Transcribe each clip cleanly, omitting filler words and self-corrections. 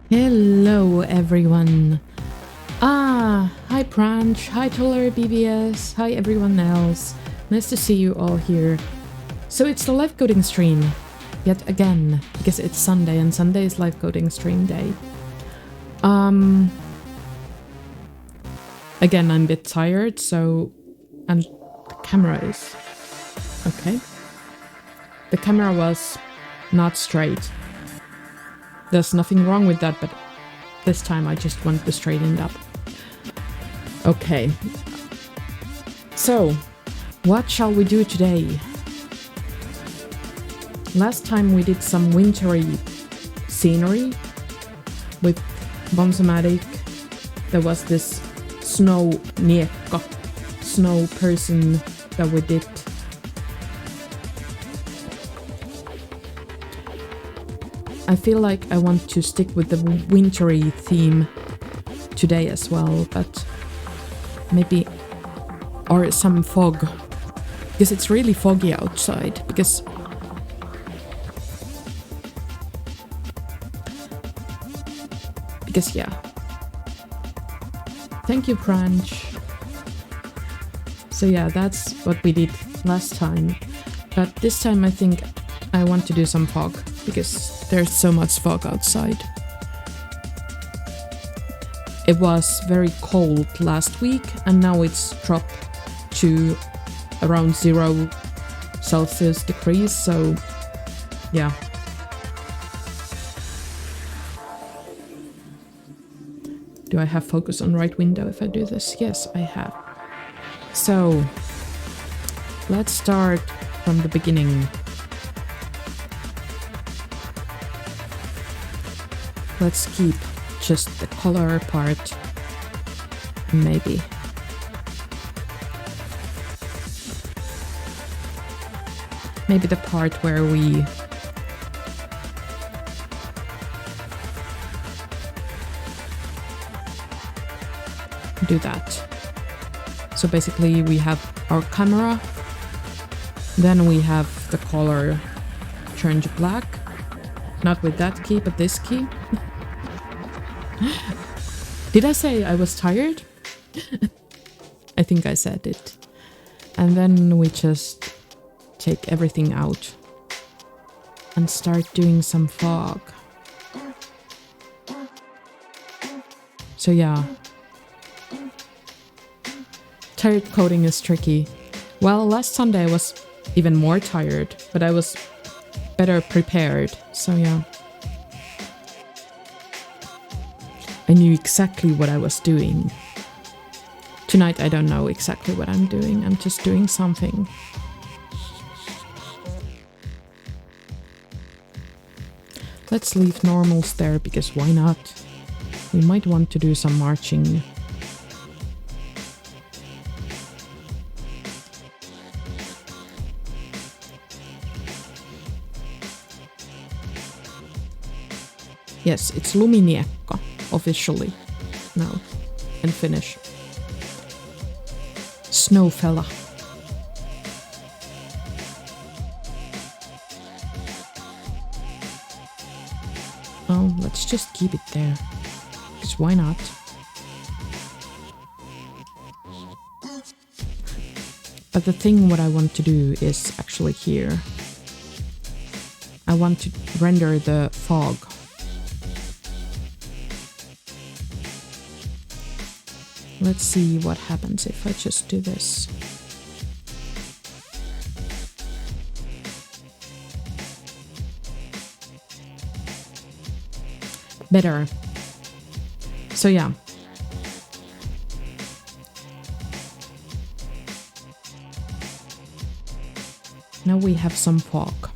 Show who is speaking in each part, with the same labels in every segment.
Speaker 1: Hello everyone. Hi Pranch, hi Toller BBS, hi everyone else. Nice to see you all here. So it's the live coding stream, yet again, because it's Sunday and Sunday is live coding stream day. Again, I'm a bit tired, and the camera is, okay. The camera was not straight. There's nothing wrong with that, but this time I just want to straighten it up. Okay. So, what shall we do today? Last time we did some wintry scenery with Bonsomatic. There was this snow Niekka, snow person that we did. I feel like I want to stick with the wintry theme today as well, but maybe, or some fog, because it's really foggy outside, because yeah. Thank you, Pranch. So yeah, that's what we did last time. But this time I think I want to do some fog, because there's so much fog outside. It was very cold last week, and now it's dropped to around 0 Celsius degrees, so yeah. Do I have focus on right window if I do this? Yes, I have. So, let's start from the beginning. Let's keep just the color part, maybe. Maybe the part where we do that. So basically we have our camera, then we have the color turned to black. Not with that key, but this key. Did I say I was tired? I think I said it. And then we just take everything out and start doing some fog. So yeah. Tired coding is tricky. Well, last Sunday I was even more tired, but I was better prepared, so yeah. I knew exactly what I was doing. Tonight I don't know exactly what I'm doing, I'm just doing something. Let's leave normals there, because why not? We might want to do some marching. Yes, it's Luminiekka, officially, now, in Finnish. Snowfella. Oh, let's just keep it there, because why not? But the thing what I want to do is actually here. I want to render the fog. Let's see what happens if I just do this. Better. So yeah. Now we have some fog.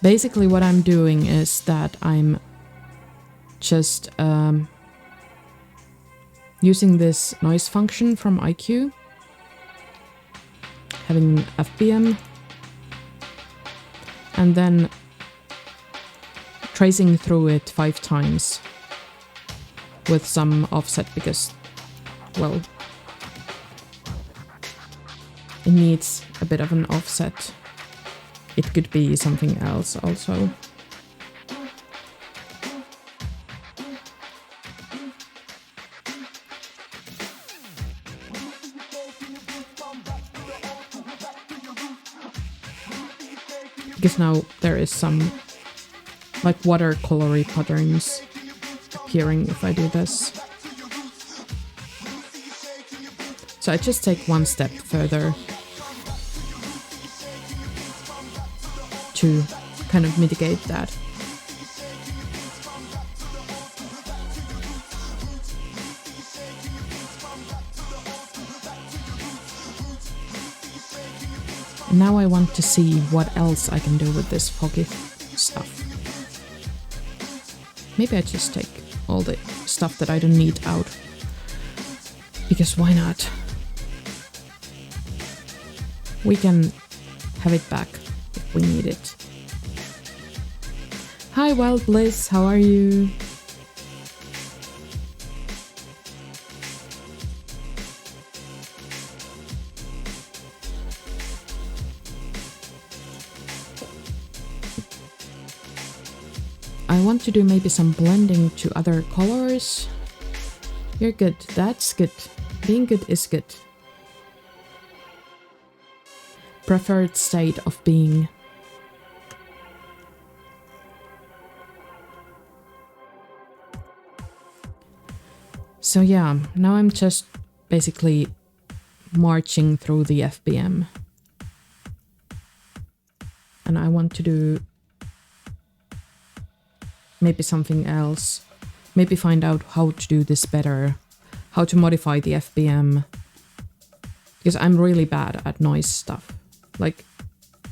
Speaker 1: Basically what I'm doing is that I'm just using this noise function from IQ, having FBM, and then tracing through it 5 times with some offset, because, well, it needs a bit of an offset. It could be something else also. Because now there is some like watercolory patterns appearing if I do this. So I just take one step further to kind of mitigate that. Now I want to see what else I can do with this foggy stuff. Maybe I just take all the stuff that I don't need out. Because why not? We can have it back if we need it. Hi Wild Bliss, how are you? I want to do maybe some blending to other colors. You're good, that's good. Being good is good. preferred state of being. So yeah, now I'm just basically marching through the FBM. And I want to do maybe something else. Maybe find out how to do this better. How to modify the FBM. Because I'm really bad at noise stuff. Like,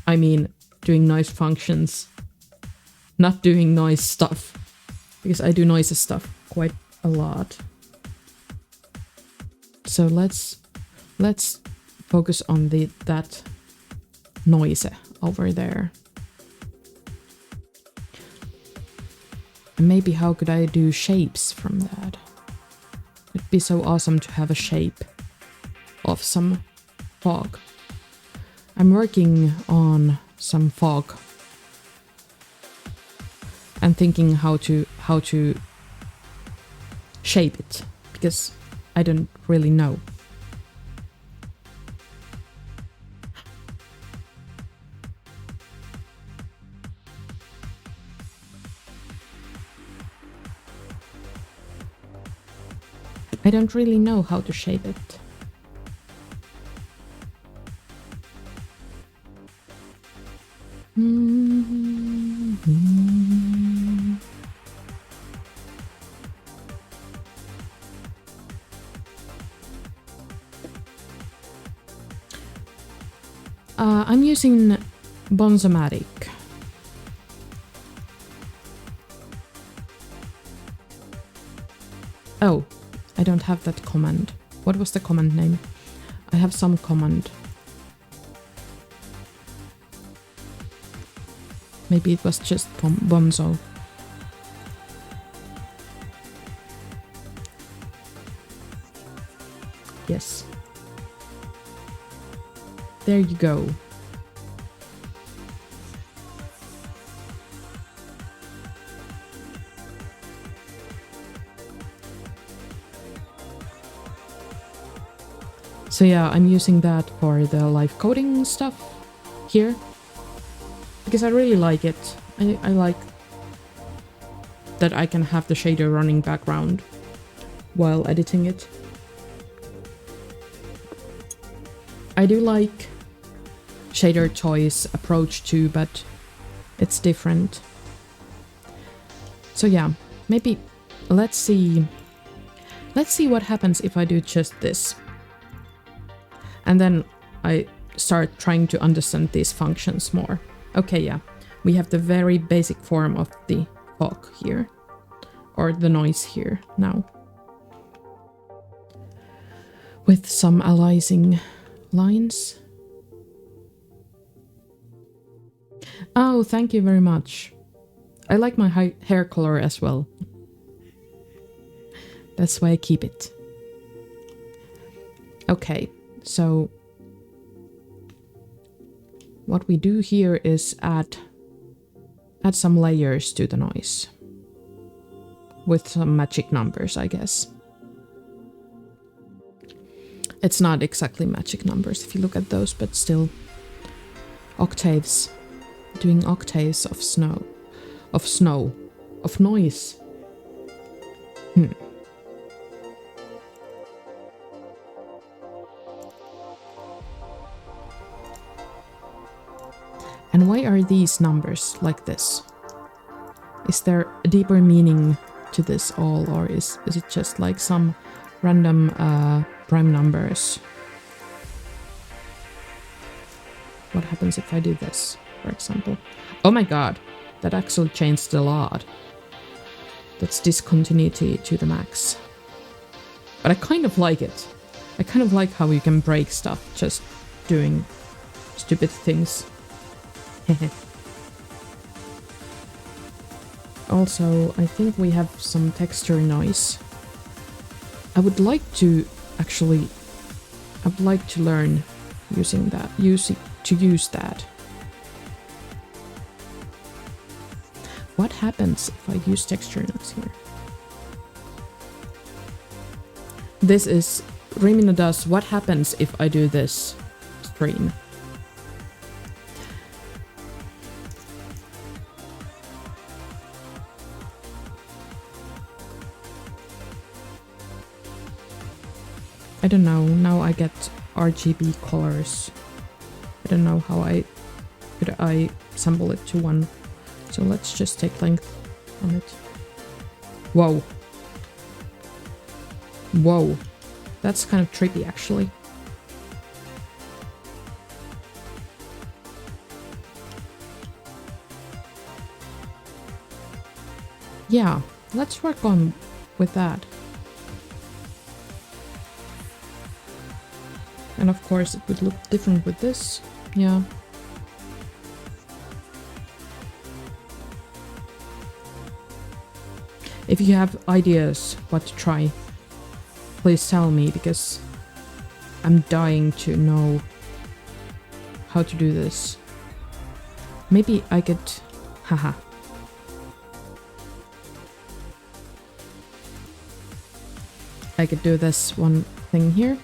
Speaker 1: I mean, doing noise functions. Not doing noise stuff. Because I do noise stuff quite a lot. So let's focus on that noise over there. And maybe how could I do shapes from that? It'd be so awesome to have a shape of some fog. I'm working on some fog and thinking how to shape it, because I don't really know. I don't really know how to shape it. I'm using Bonzomatic. Oh, I don't have that command. What was the command name? I have some command. Maybe it was just Bonzo. Yes. There you go. So yeah, I'm using that for the live coding stuff here. Because I really like it. I like that I can have the shader running background while editing it. I do like Shader Toy's approach too, but it's different. So yeah, maybe let's see what happens if I do just this. And then I start trying to understand these functions more. Okay, yeah, we have the very basic form of the fog here, or the noise here now, with some aliasing lines. Oh, thank you very much. I like my hair color as well. That's why I keep it. Okay, so what we do here is add some layers to the noise with some magic numbers, I guess. It's not exactly magic numbers if you look at those, but still octaves. Doing octaves of noise. And why are these numbers like this? Is there a deeper meaning to this all, or is it just like some random prime numbers? What happens if I do this, for example? Oh my god, that actually changed a lot. That's discontinuity to the max. But I kind of like it. I kind of like how you can break stuff just doing stupid things. Also, I think we have some texture noise. I would like to learn using that, to use that. What happens if I use texture noise here? This is Rimino does what happens if I do this stream. I don't know, now I get RGB colors. I don't know how could I assemble it to one. So let's just take length on it. Whoa. Whoa. That's kind of trippy actually. Yeah, let's work on with that. And of course it would look different with this. Yeah. If you have ideas what to try, please tell me, because I'm dying to know how to do this. Maybe I could... Haha. I could do this one thing here.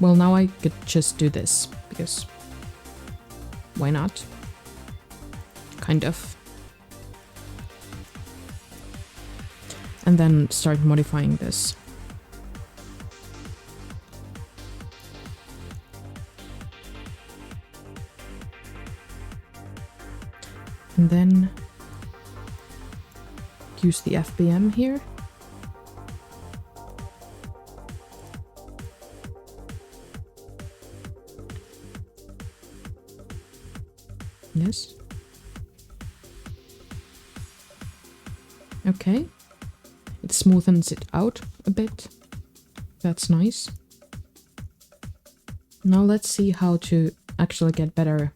Speaker 1: Well, now I could just do this, because why not? Kind of. And then start modifying this. And then use the FBM here. Yes. Okay. It smoothens it out a bit. That's nice. Now let's see how to actually get better.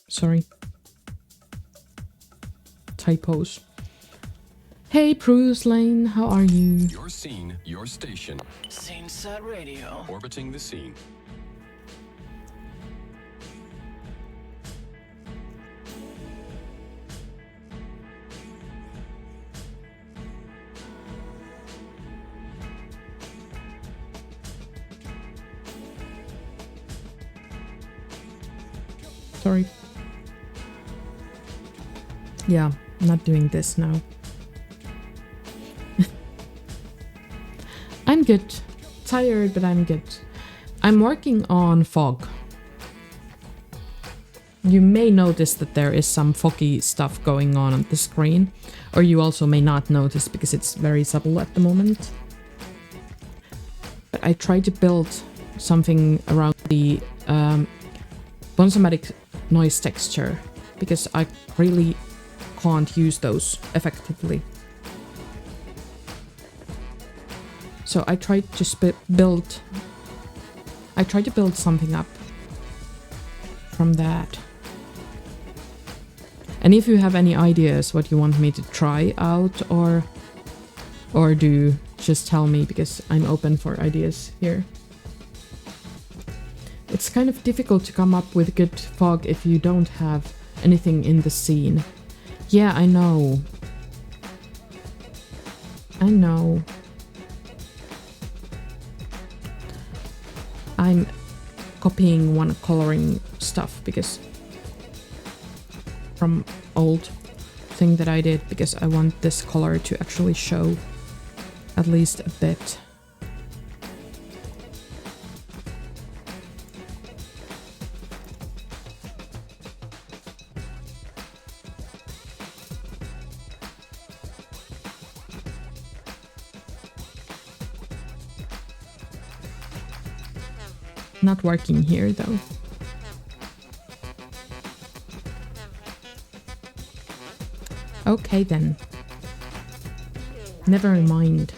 Speaker 1: Sorry. Typos. Hey Bruce Lane, how are you?
Speaker 2: Your scene, your station.
Speaker 3: Scene Set Radio.
Speaker 2: Orbiting the scene.
Speaker 1: Sorry. Yeah, I'm not doing this now. I'm good. Tired, but I'm good. I'm working on fog. You may notice that there is some foggy stuff going on the screen, or you also may not notice because it's very subtle at the moment. But I tried to build something around the Bonsomatic noise texture, because I really can't use those effectively. So I tried to build something up from that. And if you have any ideas what you want me to try out or do, just tell me, because I'm open for ideas here. It's kind of difficult to come up with good fog if you don't have anything in the scene. Yeah, I know. I know. I'm copying one coloring stuff because from old thing that I did, because I want this color to actually show at least a bit. Not working here though. Okay then. Never mind.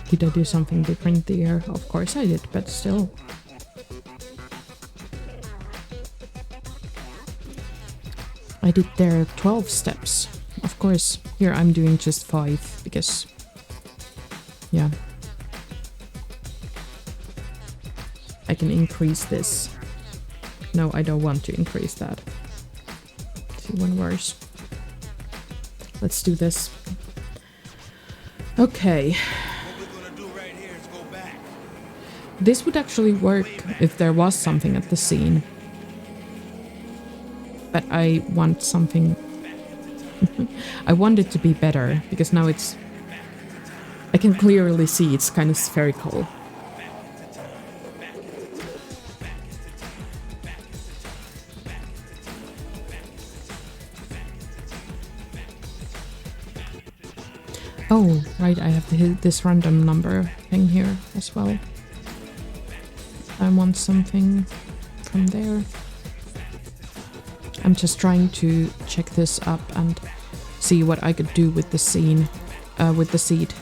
Speaker 1: Did I do something different there? Of course I did, but still. I did there 12 steps. of course, here I'm doing just 5 because, yeah. I can increase this. No, I don't want to increase that. See one worse. Let's do this. Okay. This would actually work if there was something at the scene. But I want something... I want it to be better, because now it's... I can clearly see it's kind of spherical. Oh, right, I have this random number thing here as well. I want something from there. I'm just trying to check this up and see what I could do with the scene, with the seed.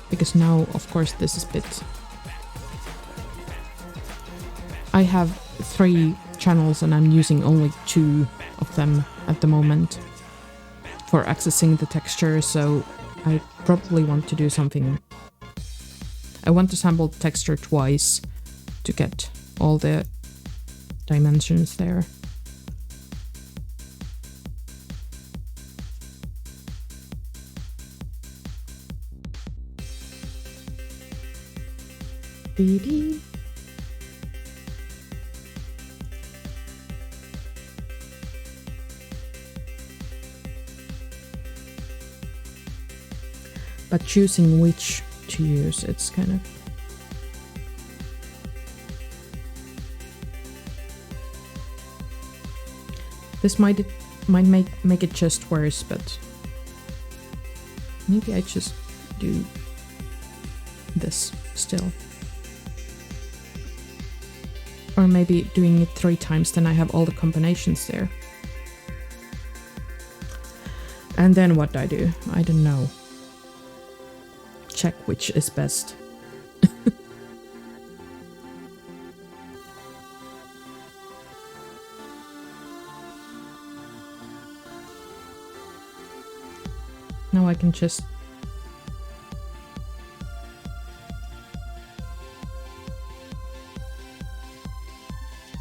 Speaker 1: Because now, of course, this is a bit... I have 3 channels and I'm using only 2 of them at the moment for accessing the texture, so I probably want to do something. I want to sample the texture twice to get all the dimensions there. Dee-dee. But choosing which to use, it's kind of... This might make it just worse, but maybe I just do this still. Or maybe doing it 3 times, then I have all the combinations there. And then what I do? I don't know. Check which is best. Now I can just...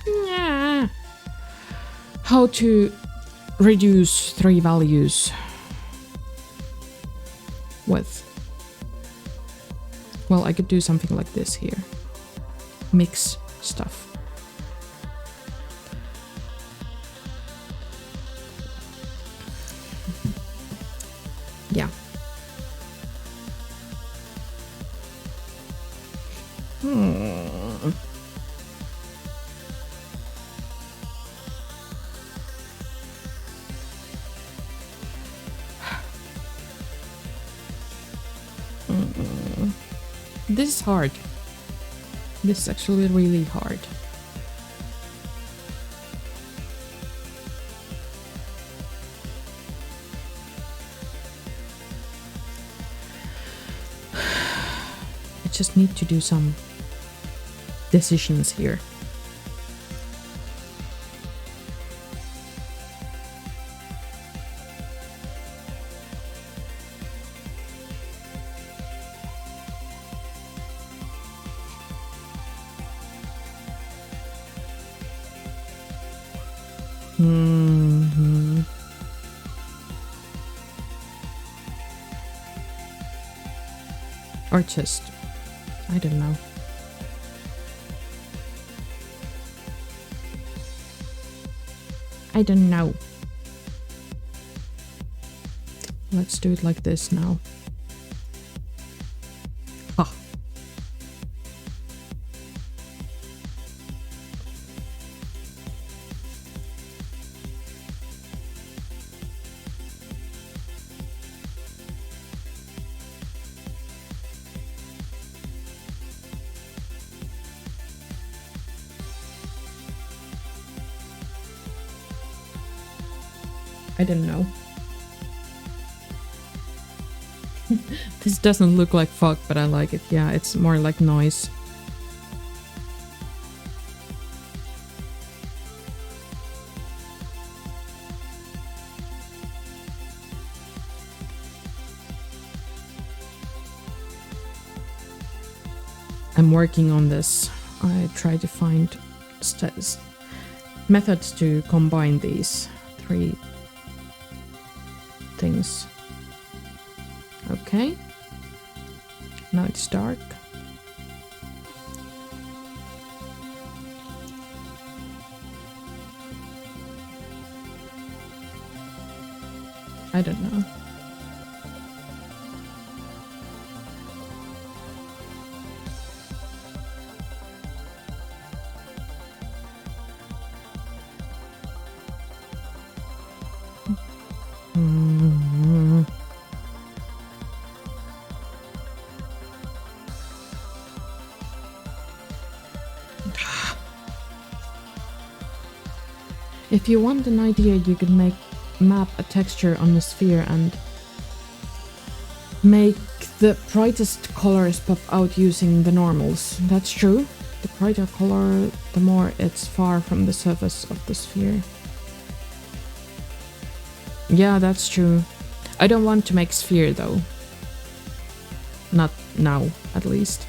Speaker 1: Yeah. How to reduce 3 values with... Well, I could do something like this here. Mix stuff. Yeah. This is hard. This is actually really hard. I just need to do some decisions here. Or just, I don't know. I don't know. Let's do it like this now. Ah. I don't know. This doesn't look like fog, but I like it. Yeah, it's more like noise. I'm working on this. I try to find methods to combine these three things. Okay. Now it's dark. I don't know. If you want an idea, you could map a texture on the sphere and make the brightest colors pop out using the normals. That's true. The brighter color, the more it's far from the surface of the sphere. Yeah, that's true. I don't want to make sphere though. Not now, at least.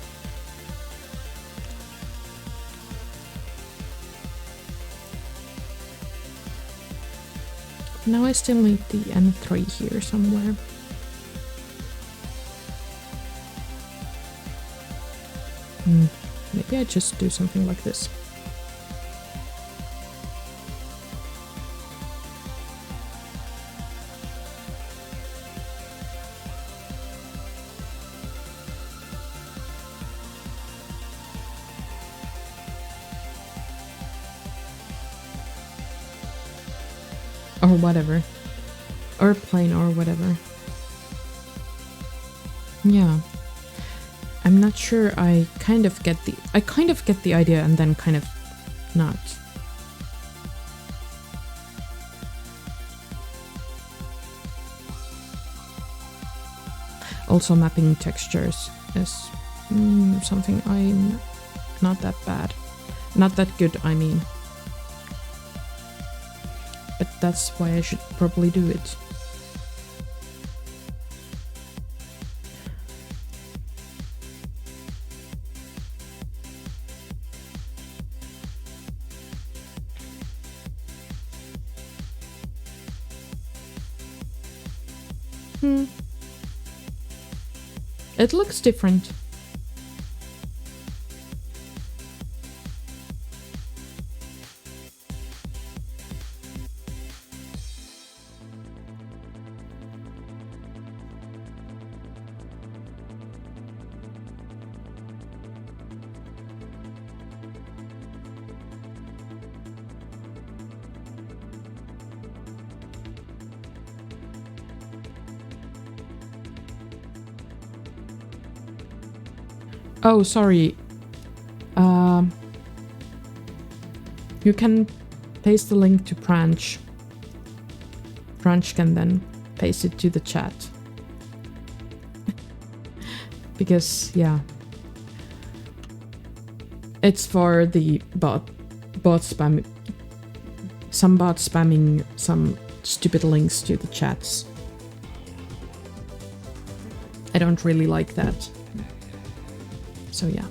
Speaker 1: Now I still need the N3 here somewhere. Maybe I just do something like this. Or whatever. Or plain or whatever. Yeah. I'm not sure. I kind of get the idea and then kind of not. Also mapping textures is something I'm not that bad. Not that good, I mean. But that's why I should probably do it. It looks different. Oh, sorry. You can paste the link to Branch. Branch can then paste it to the chat. Because, yeah. It's for the bot spam. Some bot spamming some stupid links to the chats. I don't really like that. So yeah.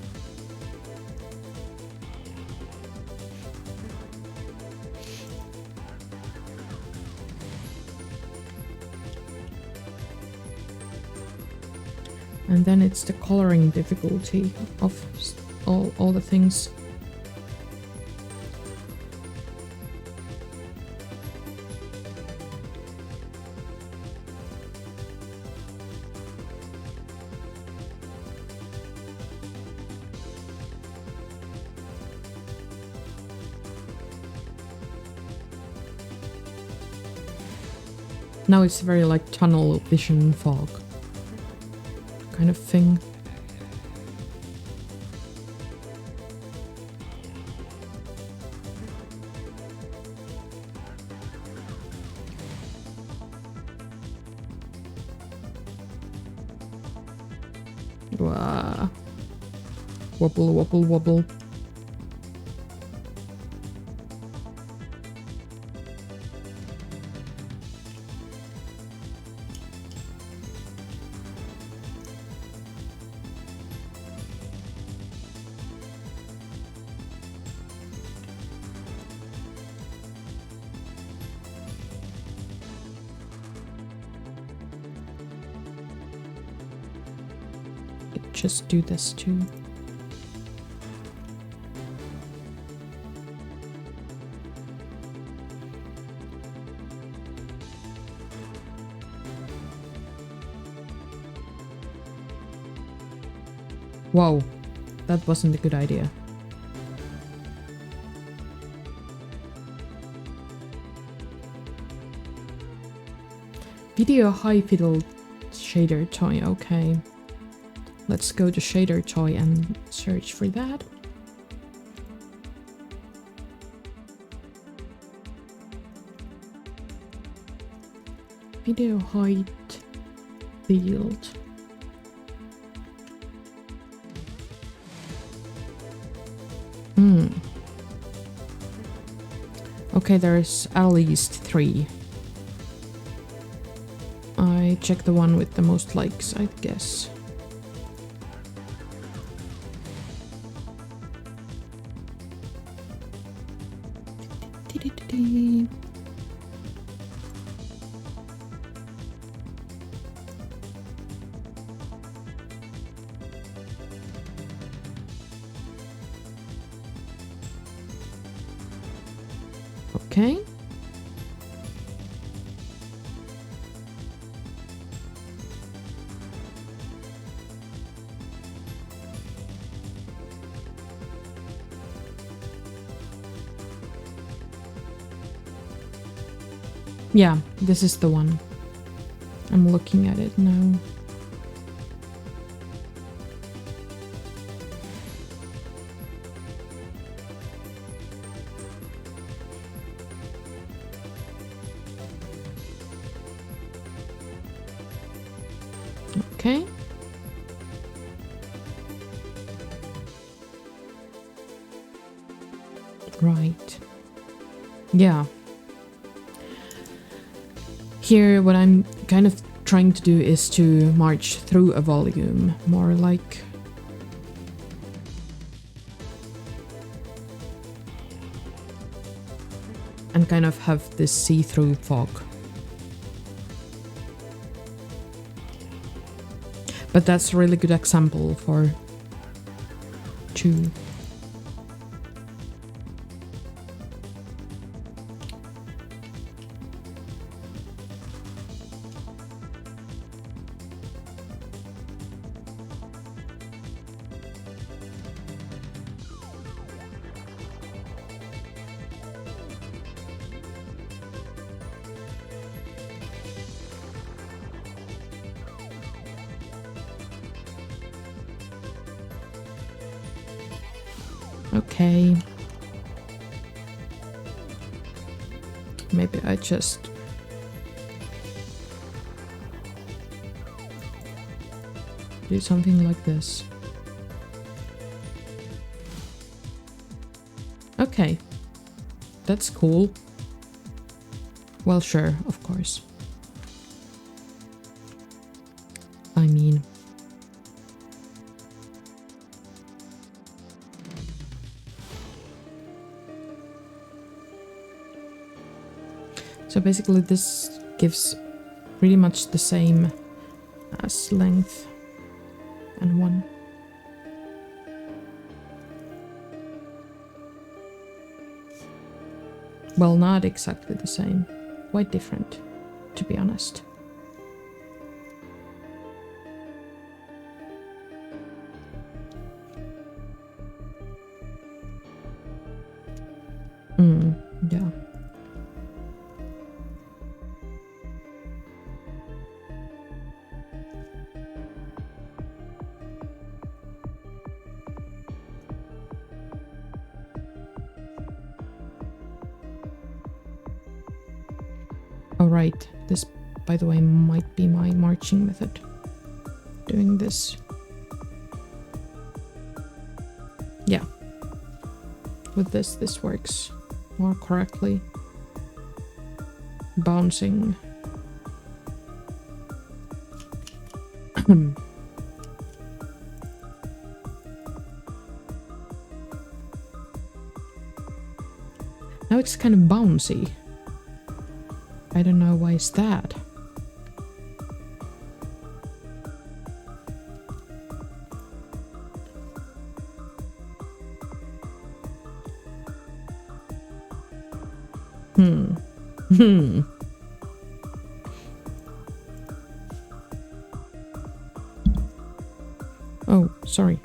Speaker 1: And then it's the coloring difficulty of all the things. Now it's very like tunnel vision fog kind of thing. Wah. Wobble, wobble, wobble. just do this too. Whoa, that wasn't a good idea. Video high fiddle shader toy, okay. Let's go to shader toy and search for that. Video height field. Okay, there's at least 3. I check the one with the most likes, I guess. Okay. Yeah, this is the one. I'm looking at it now. Okay. Right. Yeah. Here, what I'm kind of trying to do is to march through a volume, more like... and kind of have this see-through fog. But that's a really good example for 2. Okay. Maybe I just... do something like this. Okay. That's cool. Well, sure, of course. I mean... So basically this gives pretty much the same as length and 1. Well, not exactly the same. Quite different, to be honest. Yeah. Oh, right. This, by the way, might be my marching method. Doing this. Yeah. With this works more correctly. Bouncing. Now it's kind of bouncy. I don't know why is that. Oh, sorry.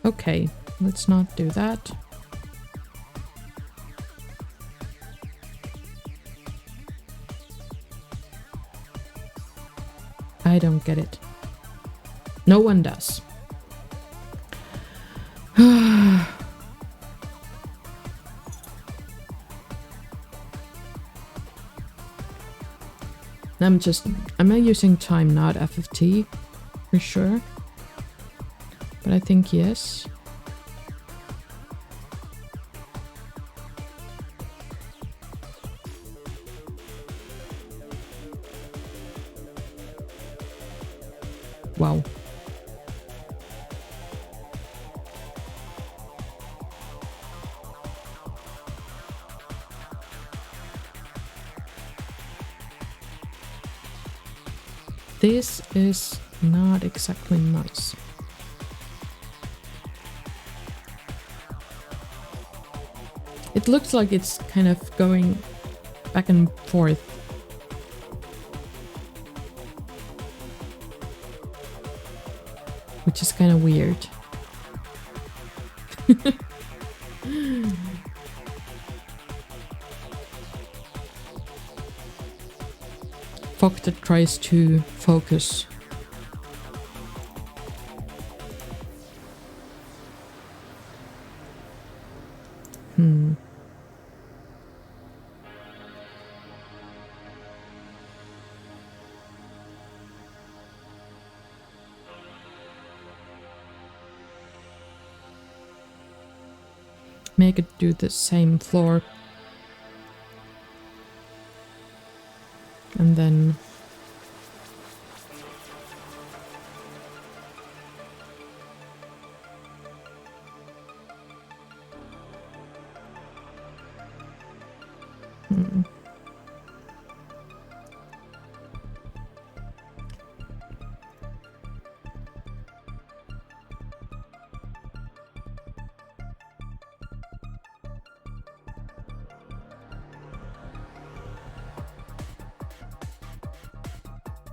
Speaker 1: Okay, let's not do that. I don't get it. No one does. I'm using time, not FFT, for sure. But I think yes. Wow. This is not exactly nice. It looks like it's kind of going back and forth. Which is kind of weird. Fog that tries to focus. Make it do the same floor. And then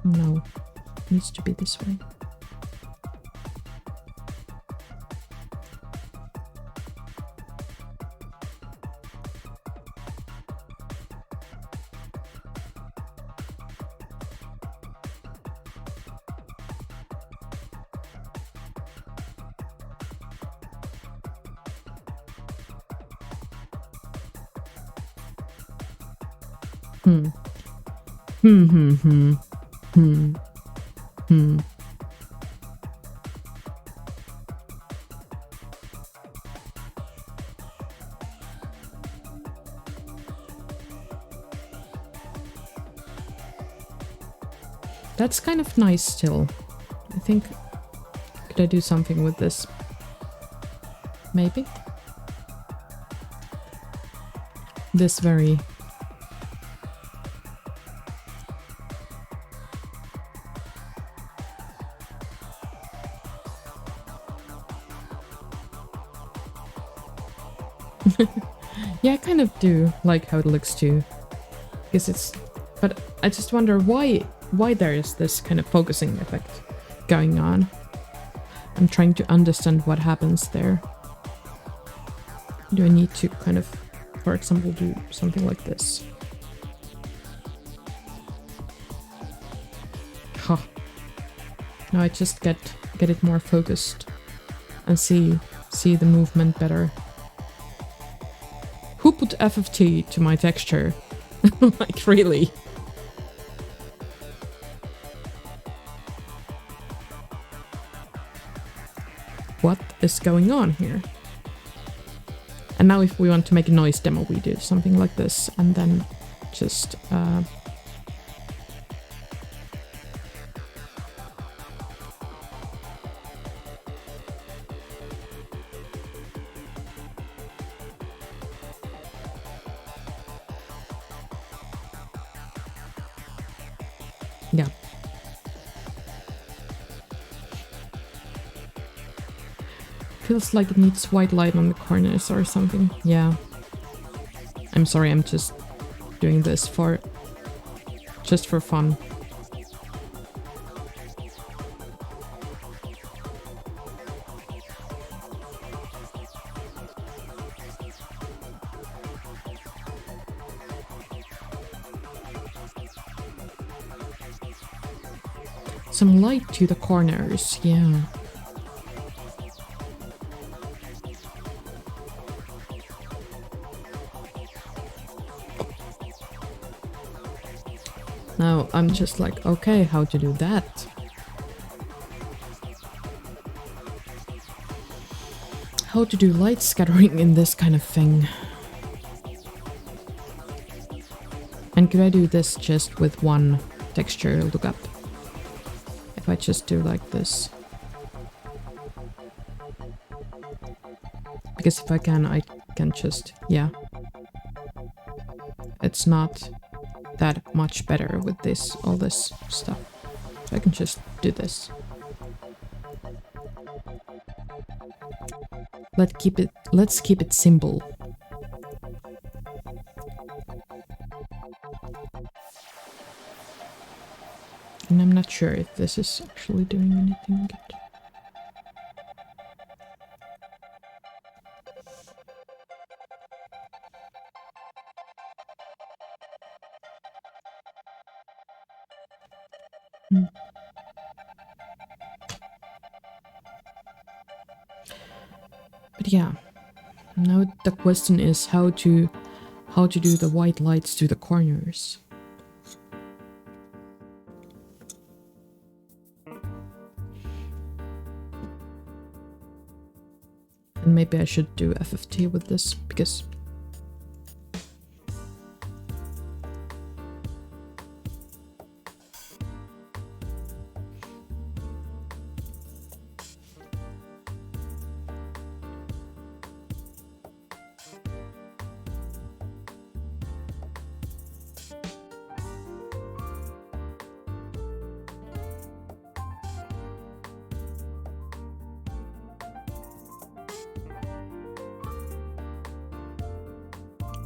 Speaker 1: no, it needs to be this way. That's kind of nice still. I think, could I do something with this? Maybe? This very... Yeah, I kind of do like how it looks too. Because it's... But I just wonder why there is this kind of focusing effect going on. I'm trying to understand what happens there. Do I need to kind of, for example, do something like this? Huh. Now I just get it more focused and see the movement better. Who put FFT to my texture? Like, really? What is going on here? And now if we want to make a noise demo, we do something like this, and then just... Yeah. Feels like it needs white light on the corners or something. Yeah. I'm sorry, I'm just doing this just for fun. Some light to the corners, yeah. Now I'm just like, okay, how to do that? How to do light scattering in this kind of thing? And could I do this just with one texture lookup? If I just do like this. Because if I can just, yeah. It's not that much better with this, all this stuff. So I can just do this. Let's keep it simple. And I'm not sure if this is actually doing anything good. But yeah, now the question is how to do the white lights to the corners. And maybe I should do FFT with this because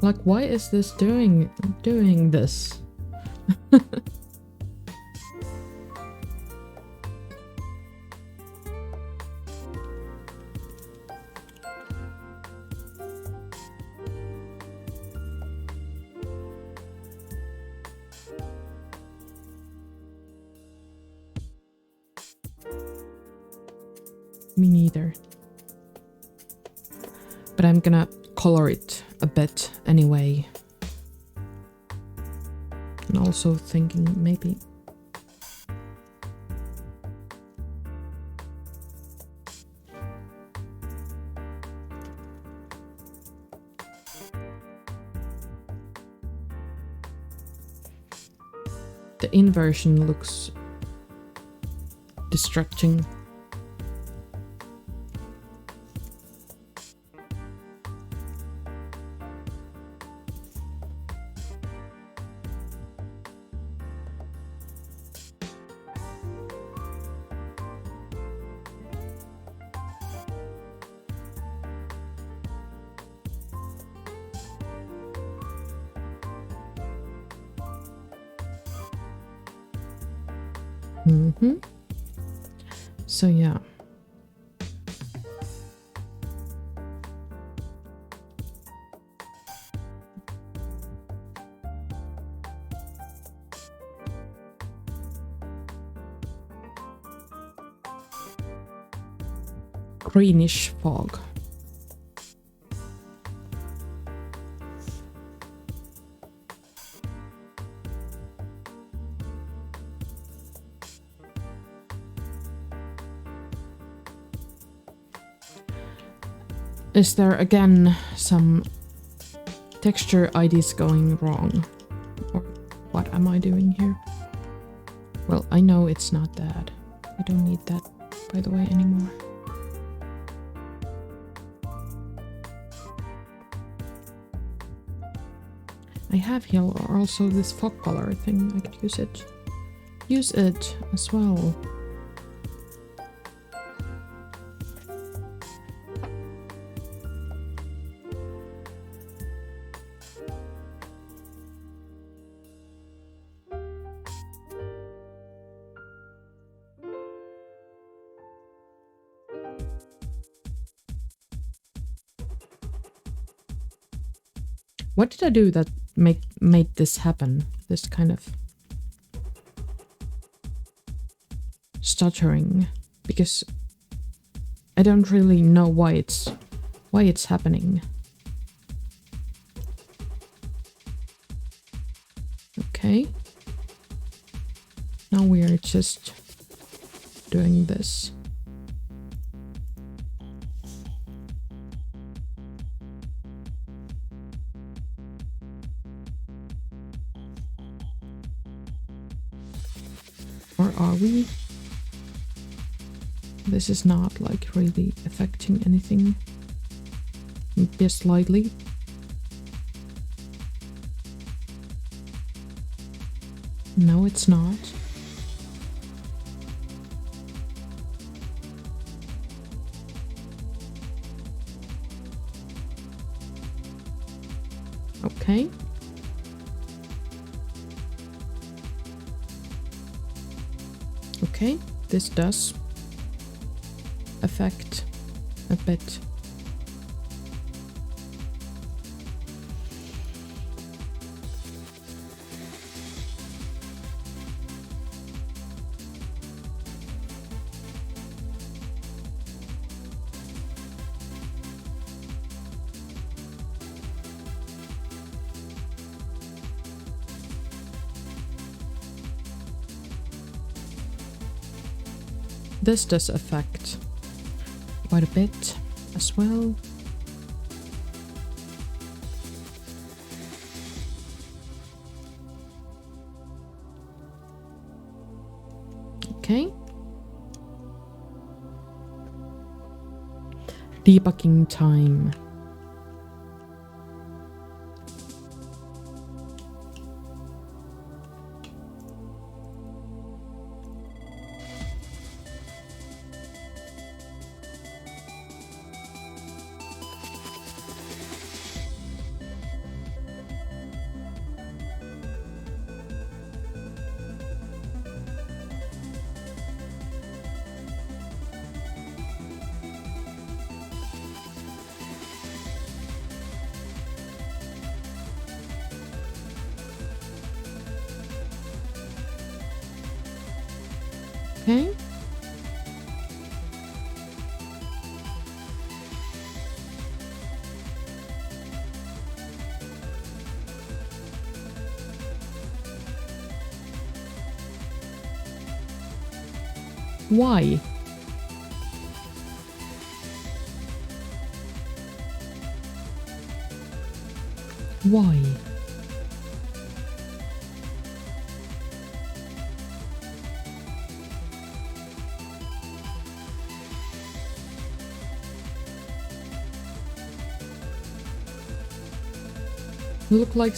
Speaker 1: like, why is this doing this? Me neither. But I'm gonna color it a bit anyway. And also thinking maybe the inversion looks distracting. So yeah. Greenish fog. Is there again some texture IDs going wrong? Or what am I doing here? Well, I know it's not that. I don't need that, by the way, anymore. I have here also this fog color thing. I could use it. use it as well. What did I do that made this happen? This kind of stuttering, because I don't really know why it's happening. Okay. Now we are just doing this. Or are we? This is not like really affecting anything. Just slightly. No, it's not. Okay. Okay, this does affect a bit. This does affect quite a bit as well. Okay. Debugging time. Okay. Why? Why? Look like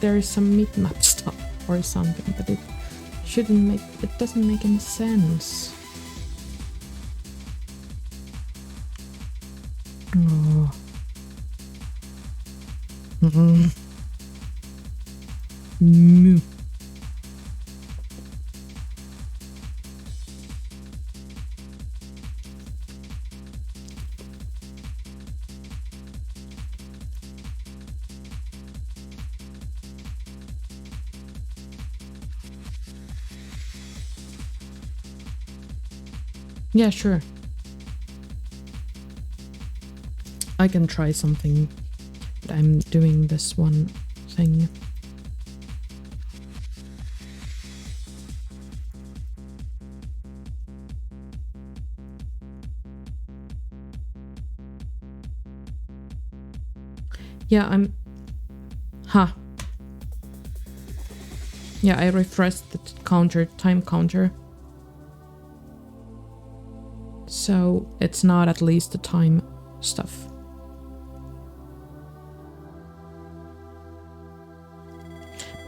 Speaker 1: there is some meat map stuff or something, but it doesn't make any sense. Oh. Moo. Yeah, sure. I can try something, but I'm doing this one thing. Yeah, Yeah, I refreshed the time counter. So it's not at least the time stuff.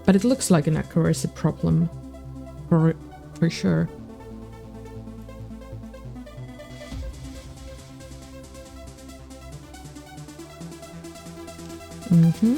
Speaker 1: But it looks like an accuracy problem. for sure. Mm-hmm.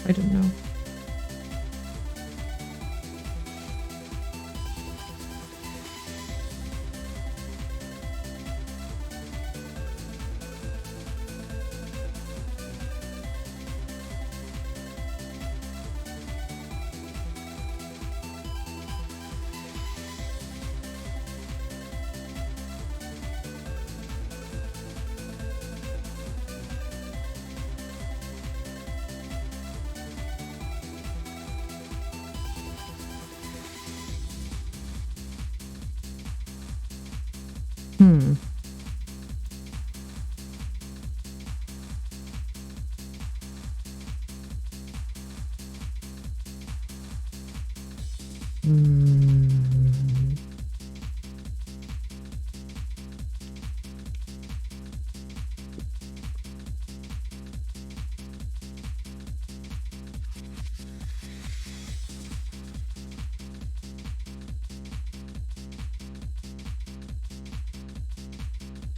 Speaker 1: I don't know. Hmm. Mm.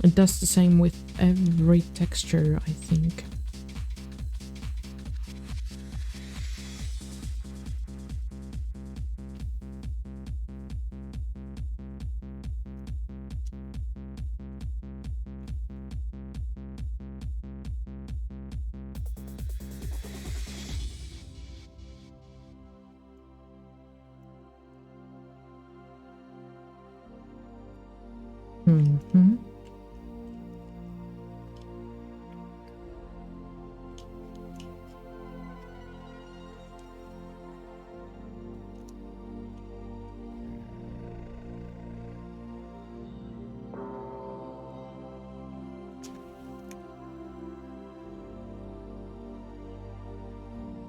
Speaker 1: It does the same with every texture, I think. Mm-hmm.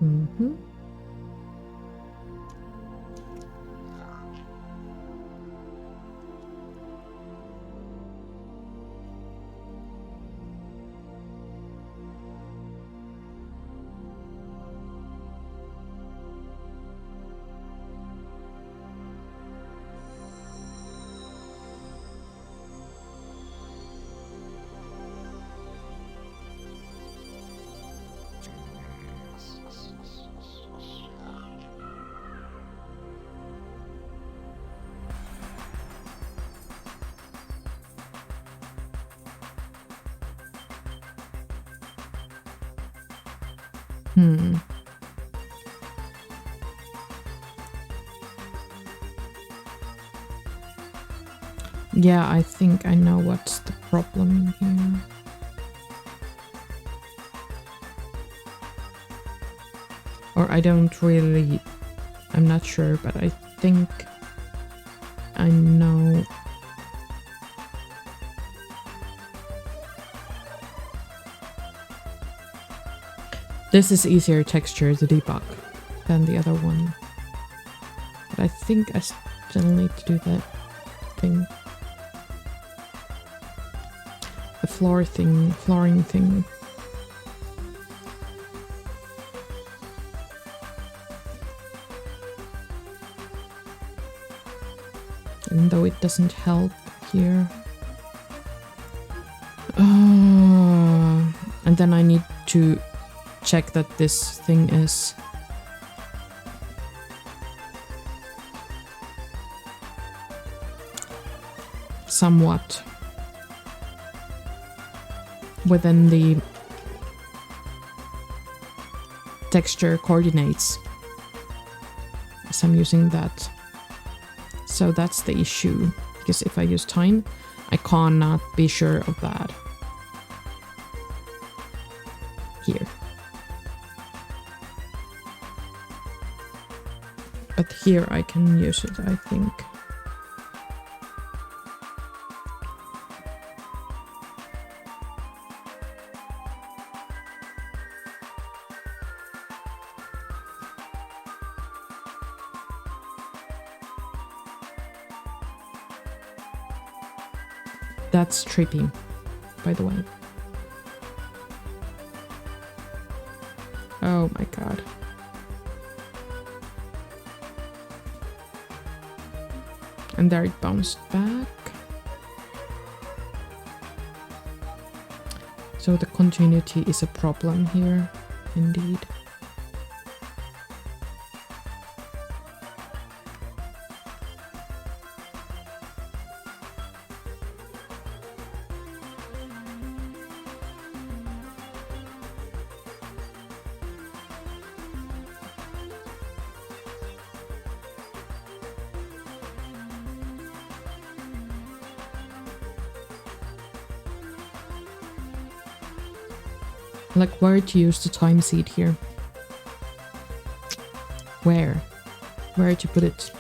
Speaker 1: Mm-hmm. Hmm. Yeah, I think I know what's the problem here. Or I don't really... I'm not sure, but I think I know. This is easier texture to debug than the other one. But I think I still need to do that thing. The flooring thing. Even though it doesn't help here. And then I need to check that this thing is somewhat within the texture coordinates, as I'm using that. So that's the issue, because if I use time, I cannot be sure of that. Here. But here I can use it, I think. That's trippy, by the way. Oh my god. And there it bounced back. So the continuity is a problem here, indeed. Like, where to use the time seed here? Where? Where to put it?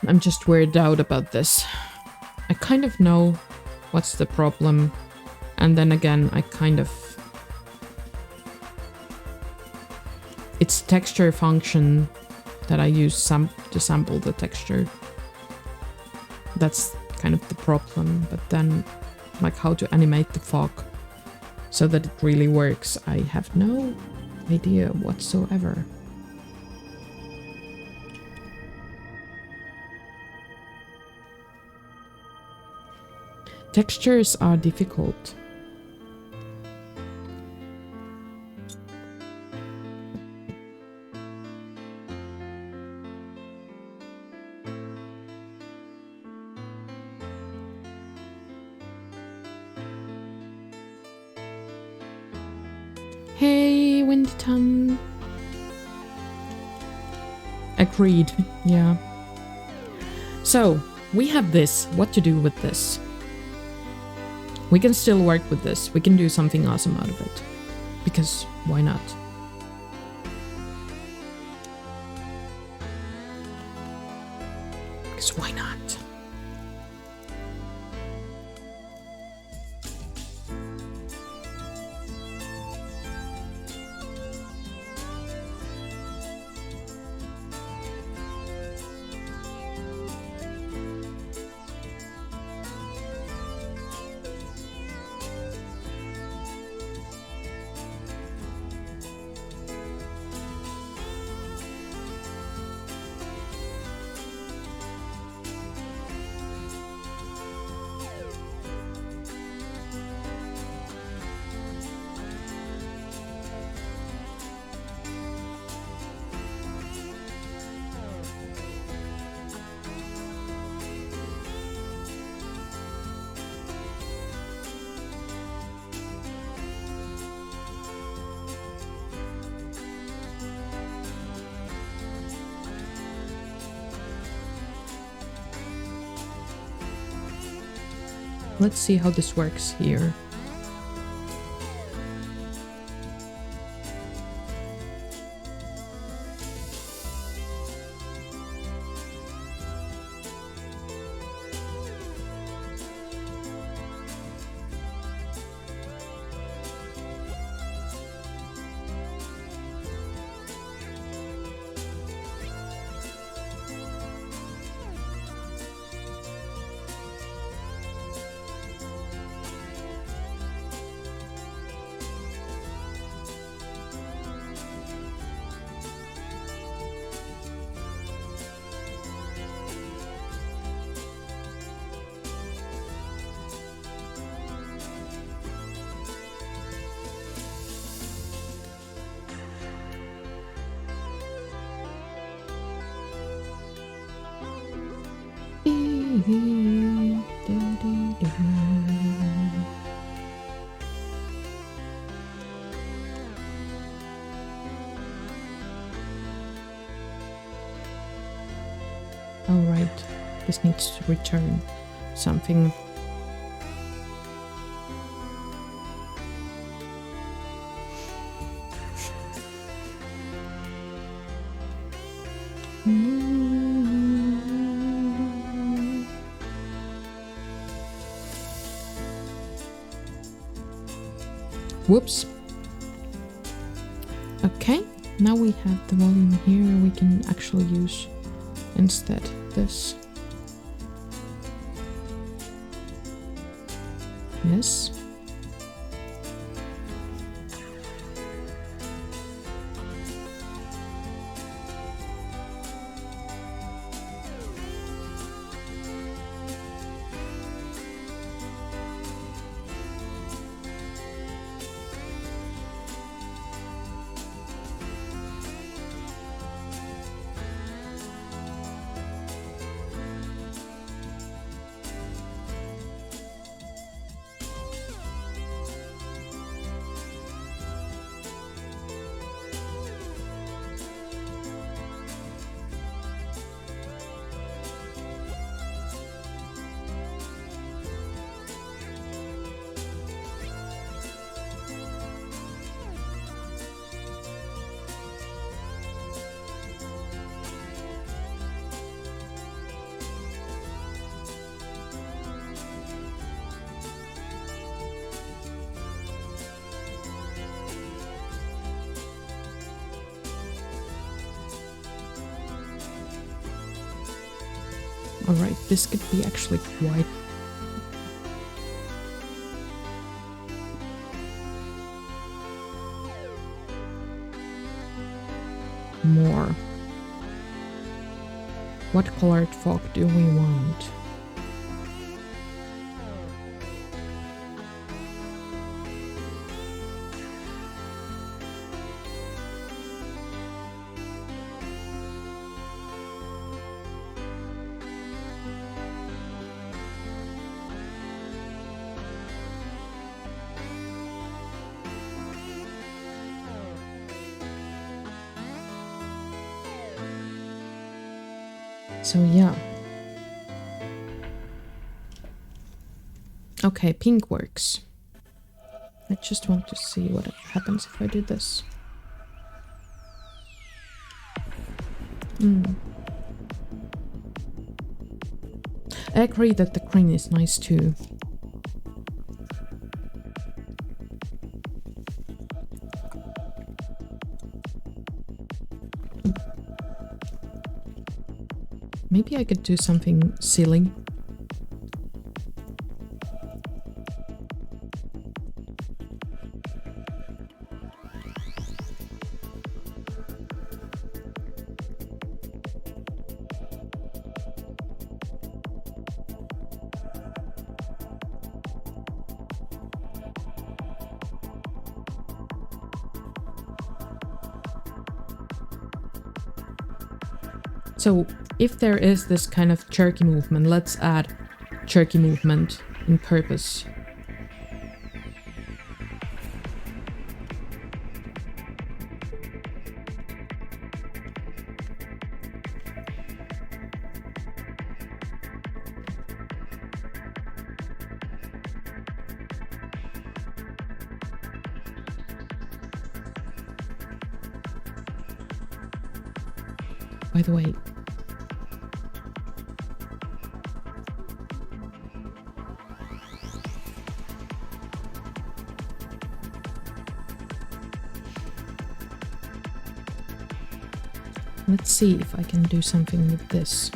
Speaker 1: I'm just weirded out about this. I kind of know what's the problem, and then again, I kind of... It's texture function that I use to sample the texture. That's kind of the problem, but then, like, how to animate the fog so that it really works, I have no idea whatsoever. Textures are difficult. Hey, Windy Tongue. Agreed, yeah. So, we have this. What to do with this? We can still work with this. We can do something awesome out of it. Because why not? Because why not? Let's see how this works here. Oh right, this needs to return something. Whoops. Okay, now we have the volume here. We can actually use instead this. Yes. Alright, this could be actually quite more. What colored fog do we want? So yeah. Okay, pink works. I just want to see what happens if I do this. I agree that the green is nice too. Maybe I could do something silly. So if there is this kind of jerky movement, let's add jerky movement in purpose. By the way, let's see if I can do something with this.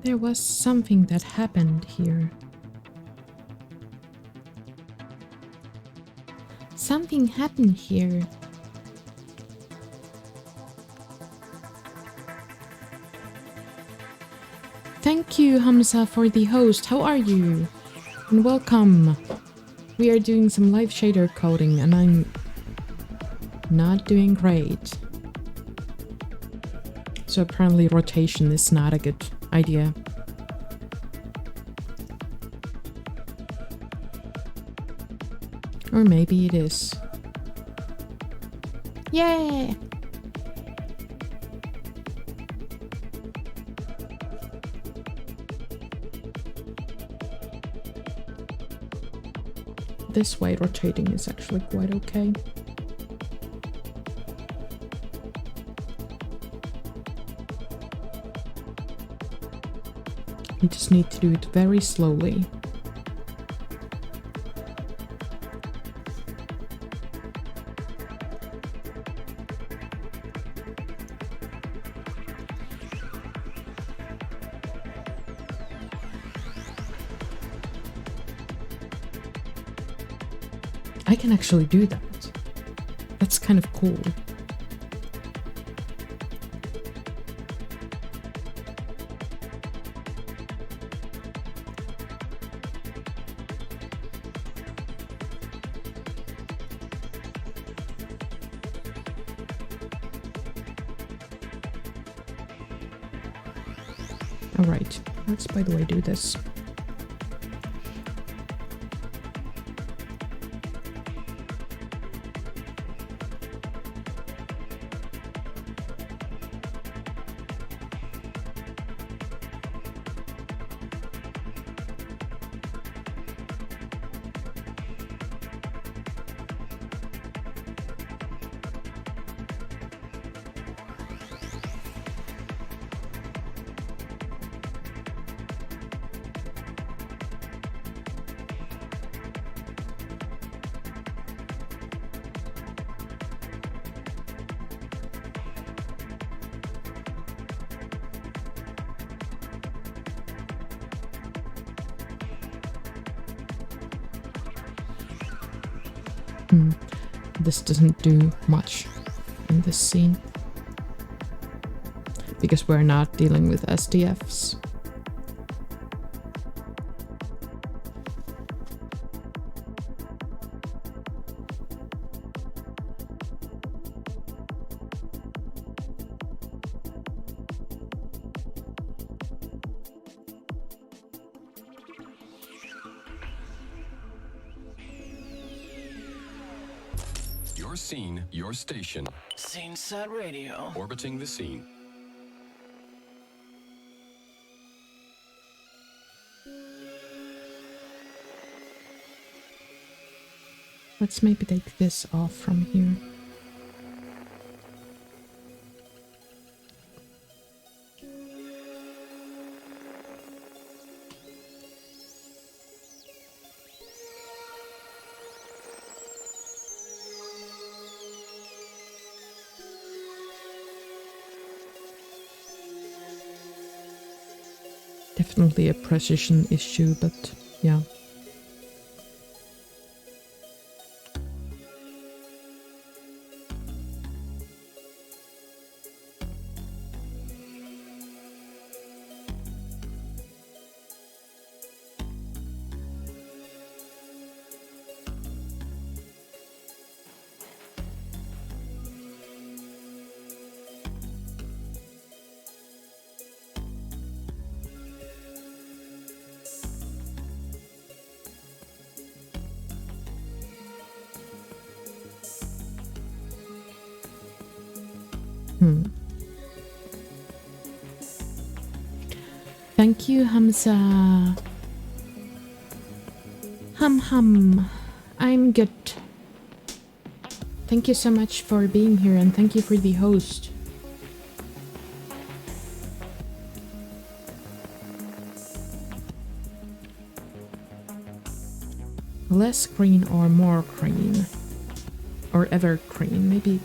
Speaker 1: There was something that happened here. Something happened here. Thank you, Hamza, for the host. How are you? And welcome. We are doing some live shader coding and I'm not doing great. So apparently rotation is not a good idea. Or maybe it is. Yeah! This way rotating is actually quite okay. You just need to do it very slowly. I can actually do that. That's kind of cool. Alright, let's by the way do this. This doesn't do much in this scene because we're not dealing with SDFs.
Speaker 2: Your scene, your station.
Speaker 3: Scene Set Radio.
Speaker 2: Orbiting the scene.
Speaker 1: Let's maybe take this off from here. Definitely a precision issue, but yeah. Thank you, Hamza. Hum. I'm good. Thank you so much for being here and thank you for the host. Less green or more green? Or evergreen? Maybe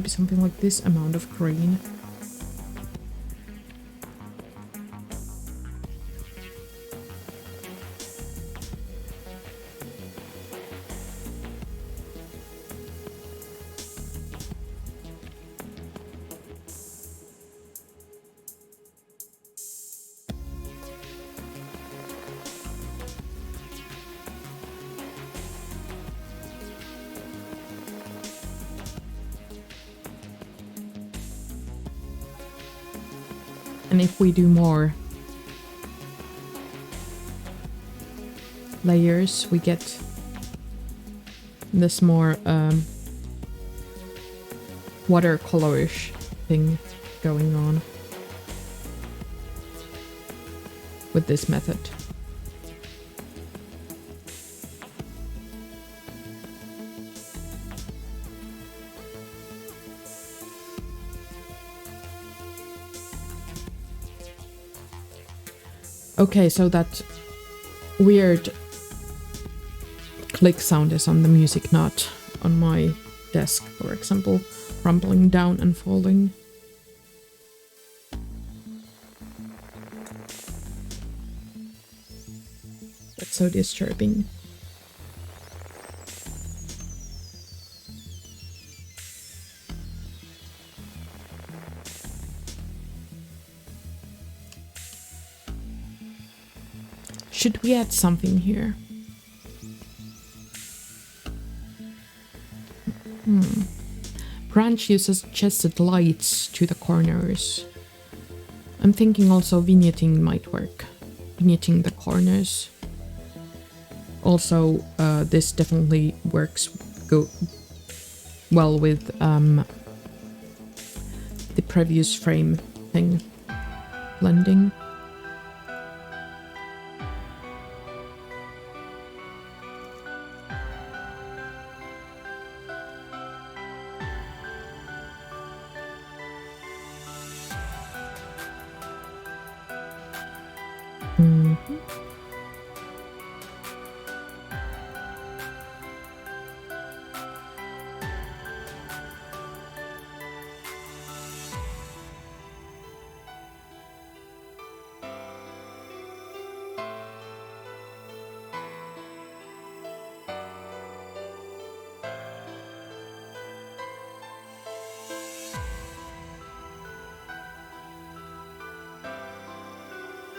Speaker 1: something like this amount of green. And if we do more layers, we get this more watercolorish thing going on with this method. Okay, so that weird click sound is on the music, not on my desk, for example, rumbling down and falling. That's so disturbing. Should we add something here? Branch uses suggested lights to the corners. I'm thinking also vignetting might work. Vignetting the corners. Also, this definitely works well with the previous frame thing. Blending.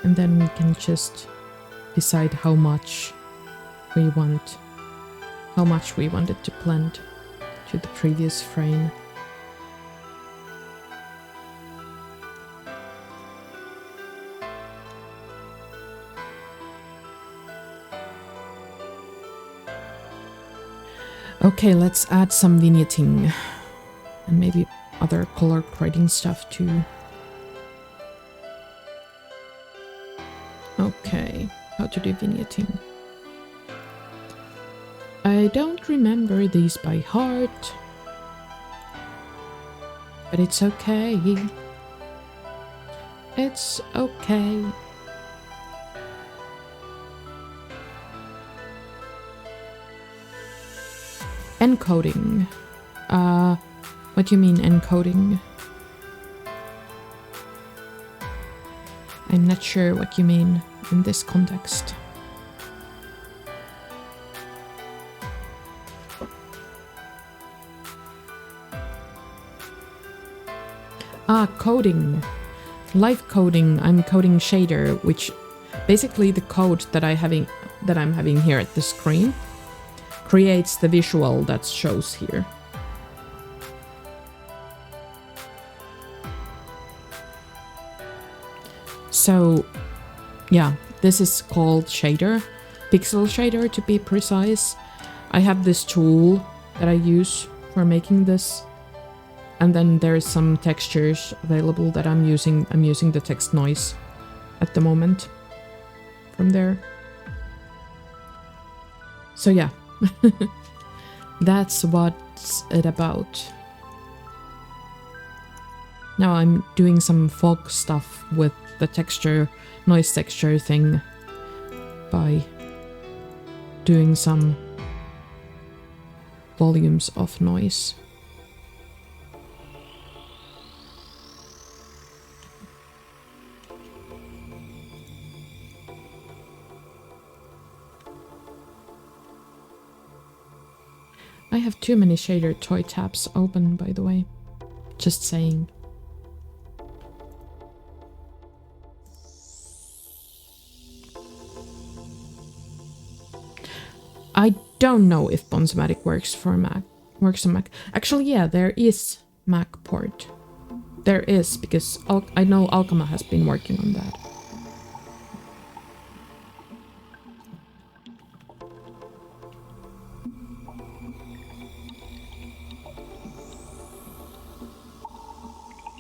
Speaker 1: And then we can just decide how much we want it to blend to the previous frame. Okay, let's add some vignetting and maybe other color grading stuff too. Okay, how to do vignetting. I don't remember these by heart, but it's okay. It's okay. Encoding. What do you mean encoding? I'm not sure what you mean in this context. Coding. Live coding. I'm coding shader, which basically the code that I'm having here at the screen creates the visual that shows here. So, yeah, this is called shader, pixel shader to be precise. I have this tool that I use for making this, and then there's some textures available that I'm using. I'm using the text noise at the moment from there. So yeah, that's what's it about. Now I'm doing some fog stuff with the texture, noise texture thing by doing some volumes of noise. I have too many shader toy tabs open, by the way. Just saying. I don't know if Bonsmatic works for Mac. Works on Mac. Actually, yeah, there is Mac port. There is, because I know Alchema has been working on that.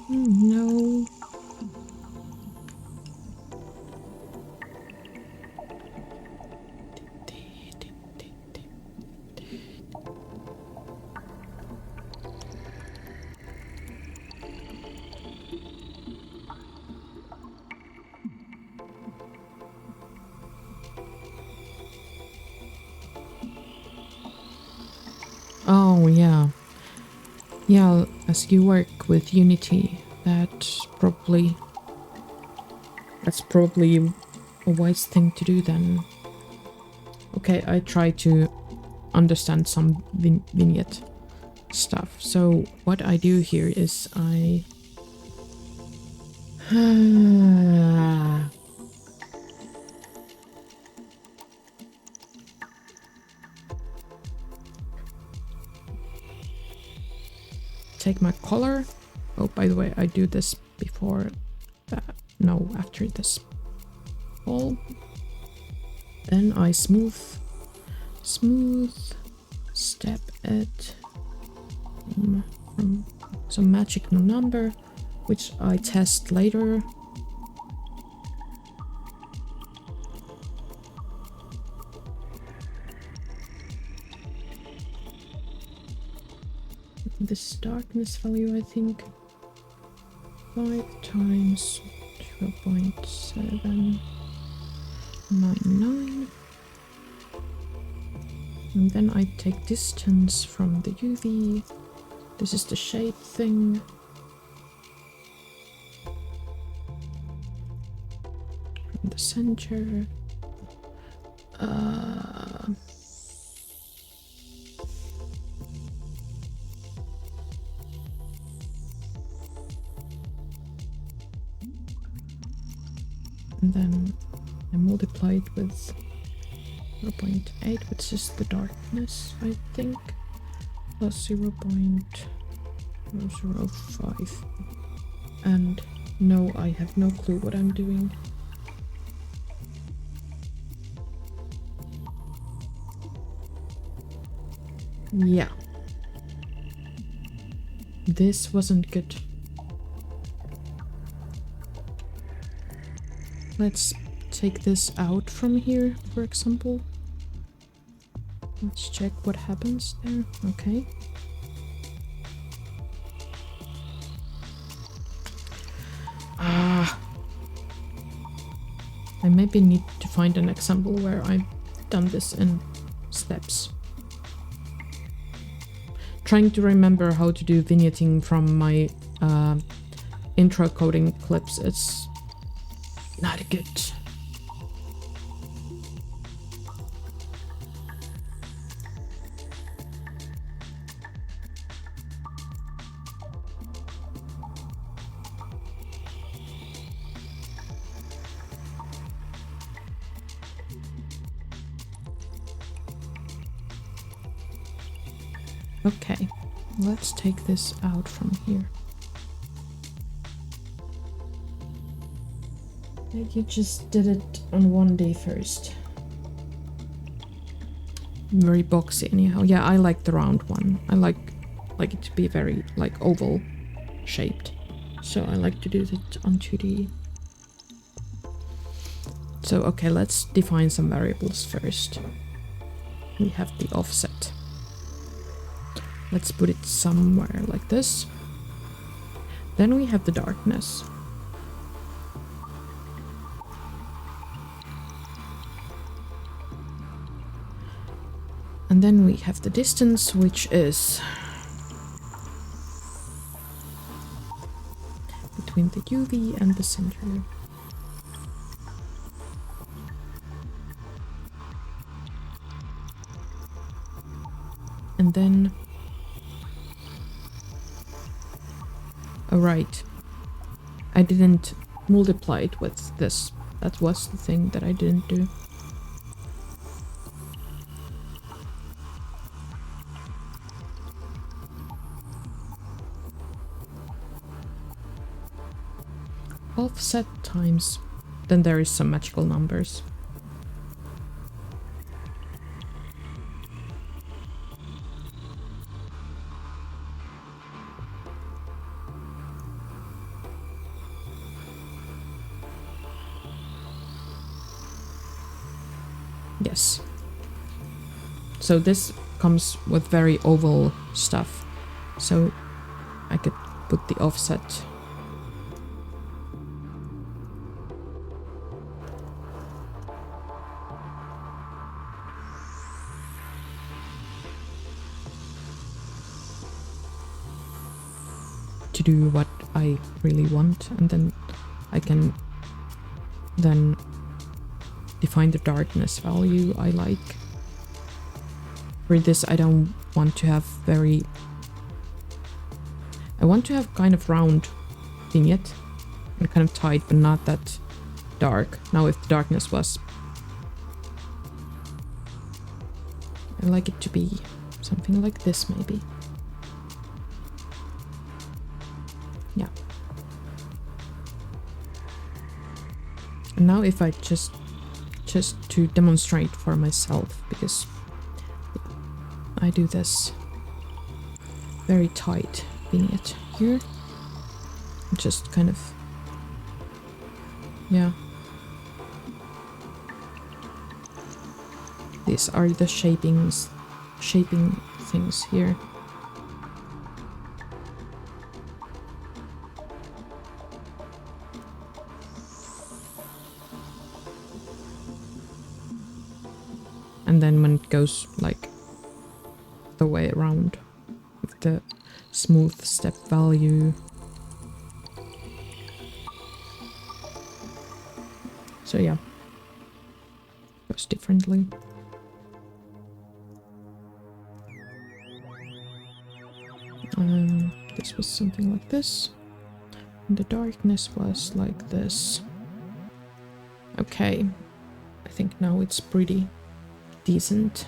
Speaker 1: No. Oh, yeah. Yeah, as you work with Unity, that's probably a wise thing to do then. Okay, I try to understand some vignette stuff. So what I do here is I take my color. Oh, by the way, I do this before that. No, after this all. Then I smooth step it from some magic number, which I test later. This darkness value, I think 5 times 0.799. And then I take distance from the UV. This is the shape thing. From the center. And then I multiply it with 0.8, which is the darkness, I think, plus 0.005. And no, I have no clue what I'm doing. Yeah. This wasn't good. Let's take this out from here, for example. Let's check what happens there. Okay. I maybe need to find an example where I've done this in steps. Trying to remember how to do vignetting from my intro coding clips. It's not good. Okay, let's take this out from here. Like you just did it on 1D first. Very boxy anyhow. Yeah, I like the round one. I like it to be very like oval shaped. So I like to do it on 2D. So okay, let's define some variables first. We have the offset. Let's put it somewhere like this. Then we have the darkness. And then we have the distance, which is between the UV and the center. And then, oh right, I didn't multiply it with this. That was the thing that I didn't do. offset times, then there is some magical numbers. Yes. So this comes with very oval stuff. So I could put the offset. To do what I really want, and then I can then define the darkness value I like. For this, I don't want to have very... I want to have kind of round vignette and kind of tight, but not that dark. Now if the darkness was... I like it to be something like this, maybe. Yeah. And now if I just to demonstrate for myself, because I do this very tight vignette here. Just kind of, yeah. These are the shaping things here. And then when it goes like the way around with the smooth step value. So yeah, goes differently. This was something like this. And the darkness was like this. Okay, I think now it's pretty decent.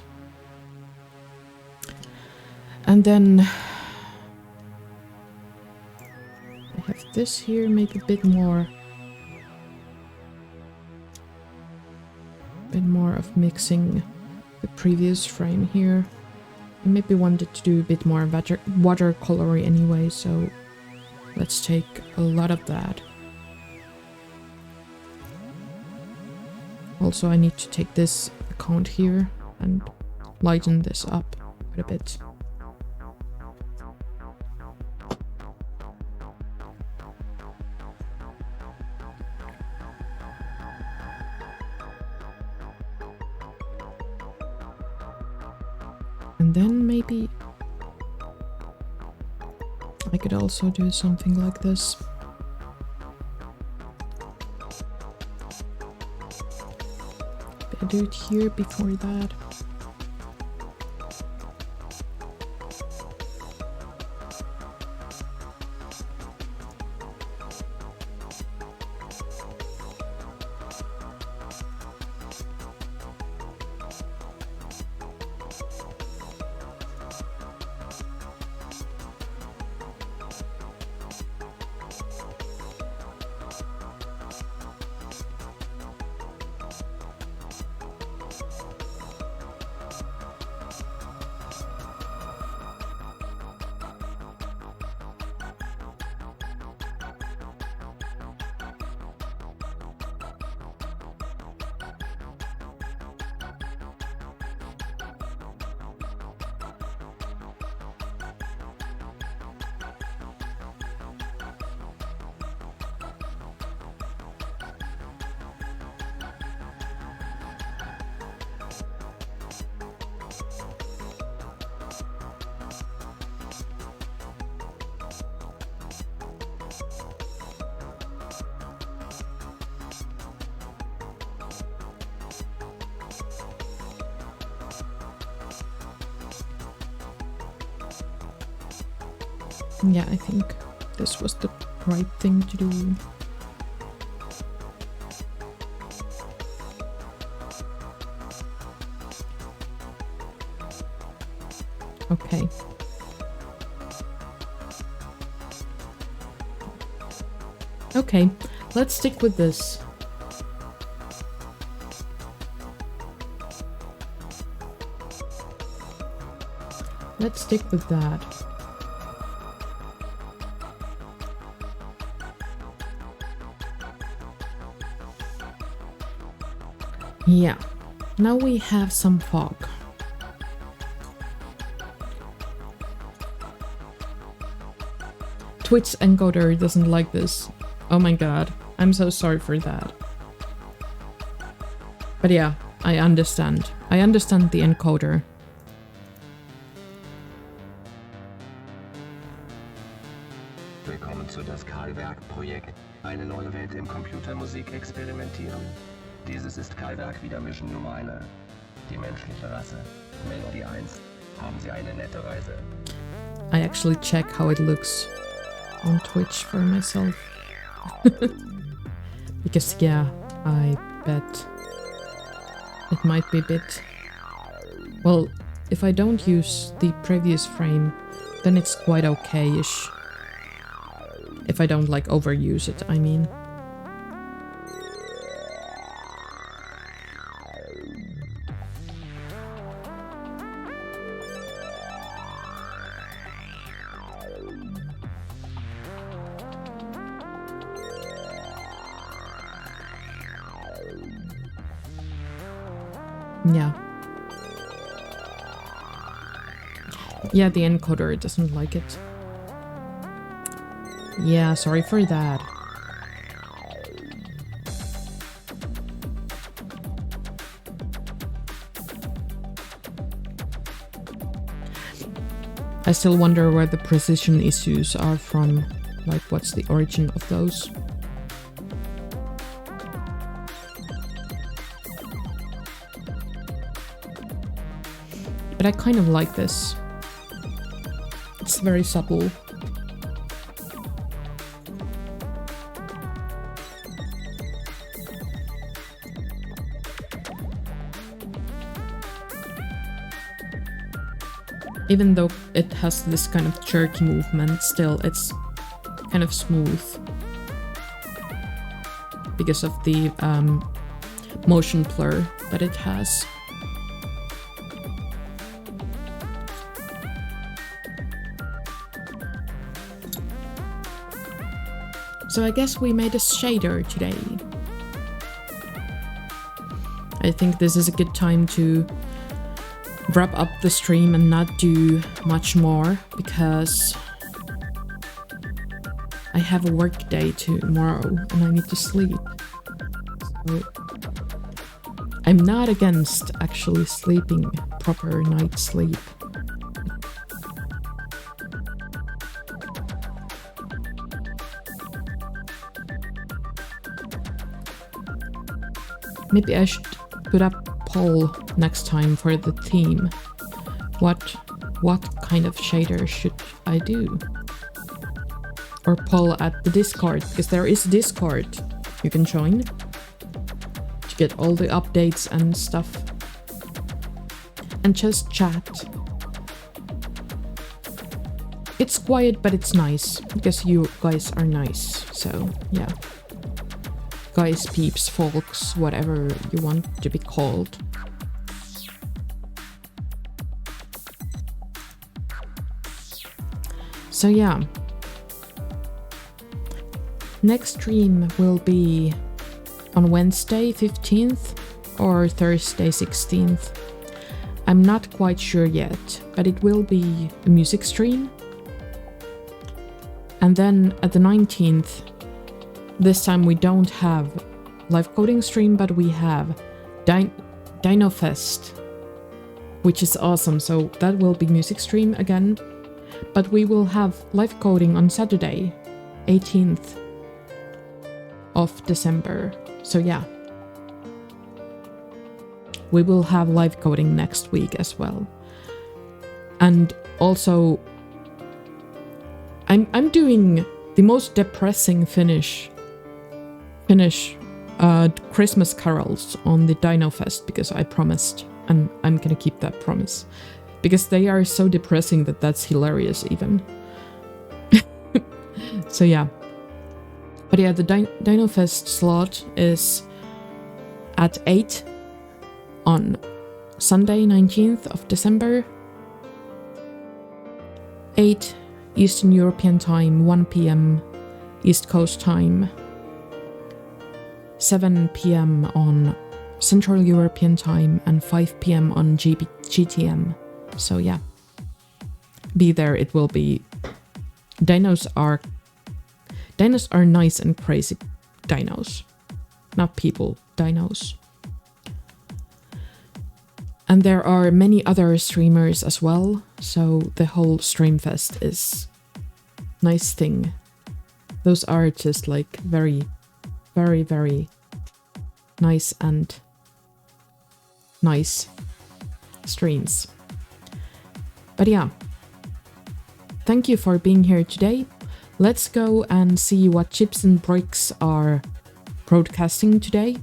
Speaker 1: And then I have this here, maybe a bit more of mixing the previous frame here. I maybe wanted to do a bit more watercolory anyway, so let's take a lot of that. Also, I need to take this account here and lighten this up quite a bit. And then maybe I could also do something like this. I do it here before that. Yeah, I think this was the right thing to do. Okay. Okay, let's stick with this. Let's stick with that. Yeah, now we have some fog. Twitch encoder doesn't like this. Oh my god, I'm so sorry for that. But yeah, I understand. I understand the encoder.
Speaker 4: Willkommen zu das Karlwerk-Projekt. Eine neue Welt im Computermusik experimentieren. Dieses ist Karlwerk wieder Mission Nummer 1. Die menschliche Rasse. Melodie 1. Haben Sie eine nette Reise.
Speaker 1: I actually check how it looks on Twitch for myself. Because yeah, I bet it might be a bit... Well, if I don't use the previous frame, then it's quite okay-ish. If I don't like overuse it, I mean. Yeah. Yeah, the encoder doesn't like it. Yeah, sorry for that. I still wonder where the precision issues are from. Like, what's the origin of those? But I kind of like this. It's very subtle. Even though it has this kind of jerky movement, still it's kind of smooth. Because of the motion blur that it has. So I guess we made a shader today. I think this is a good time to wrap up the stream and not do much more, because I have a work day tomorrow and I need to sleep. So I'm not against actually sleeping proper night sleep. Maybe I should put up a poll next time for the theme. What kind of shader should I do? Or poll at the Discord, because there is Discord you can join to get all the updates and stuff. And just chat. It's quiet, but it's nice, because you guys are nice, so yeah. Guys, peeps, folks, whatever you want to be called. So yeah. Next stream will be on Wednesday 15th or Thursday 16th. I'm not quite sure yet, but it will be a music stream. And then at the 19th, this time we don't have live coding stream, but we have DinoFest, which is awesome. So that will be music stream again, but we will have live coding on Saturday, 18th of December. So yeah, we will have live coding next week as well. And also, I'm doing the most depressing Finnish Christmas carols on the DinoFest, because I promised, and I'm gonna keep that promise, because they are so depressing that that's hilarious even. So yeah, But yeah, the Dino Fest slot is at 8 on Sunday, 19th of December. 8 Eastern European time, 1 p.m. East Coast time, 7 p.m. on Central European time, and 5 p.m. on GTM. So yeah, be there. It will be... Dinos are nice and crazy dinos. Not people, dinos. And there are many other streamers as well, so the whole Streamfest is nice thing. Those are just like very, very, very nice and nice streams. But yeah, thank you for being here today. Let's go and see what Chips and Bricks are broadcasting today.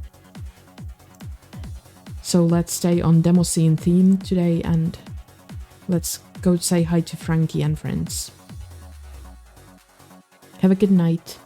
Speaker 1: So let's stay on demo scene theme today and let's go say hi to Frankie and friends. Have a good night.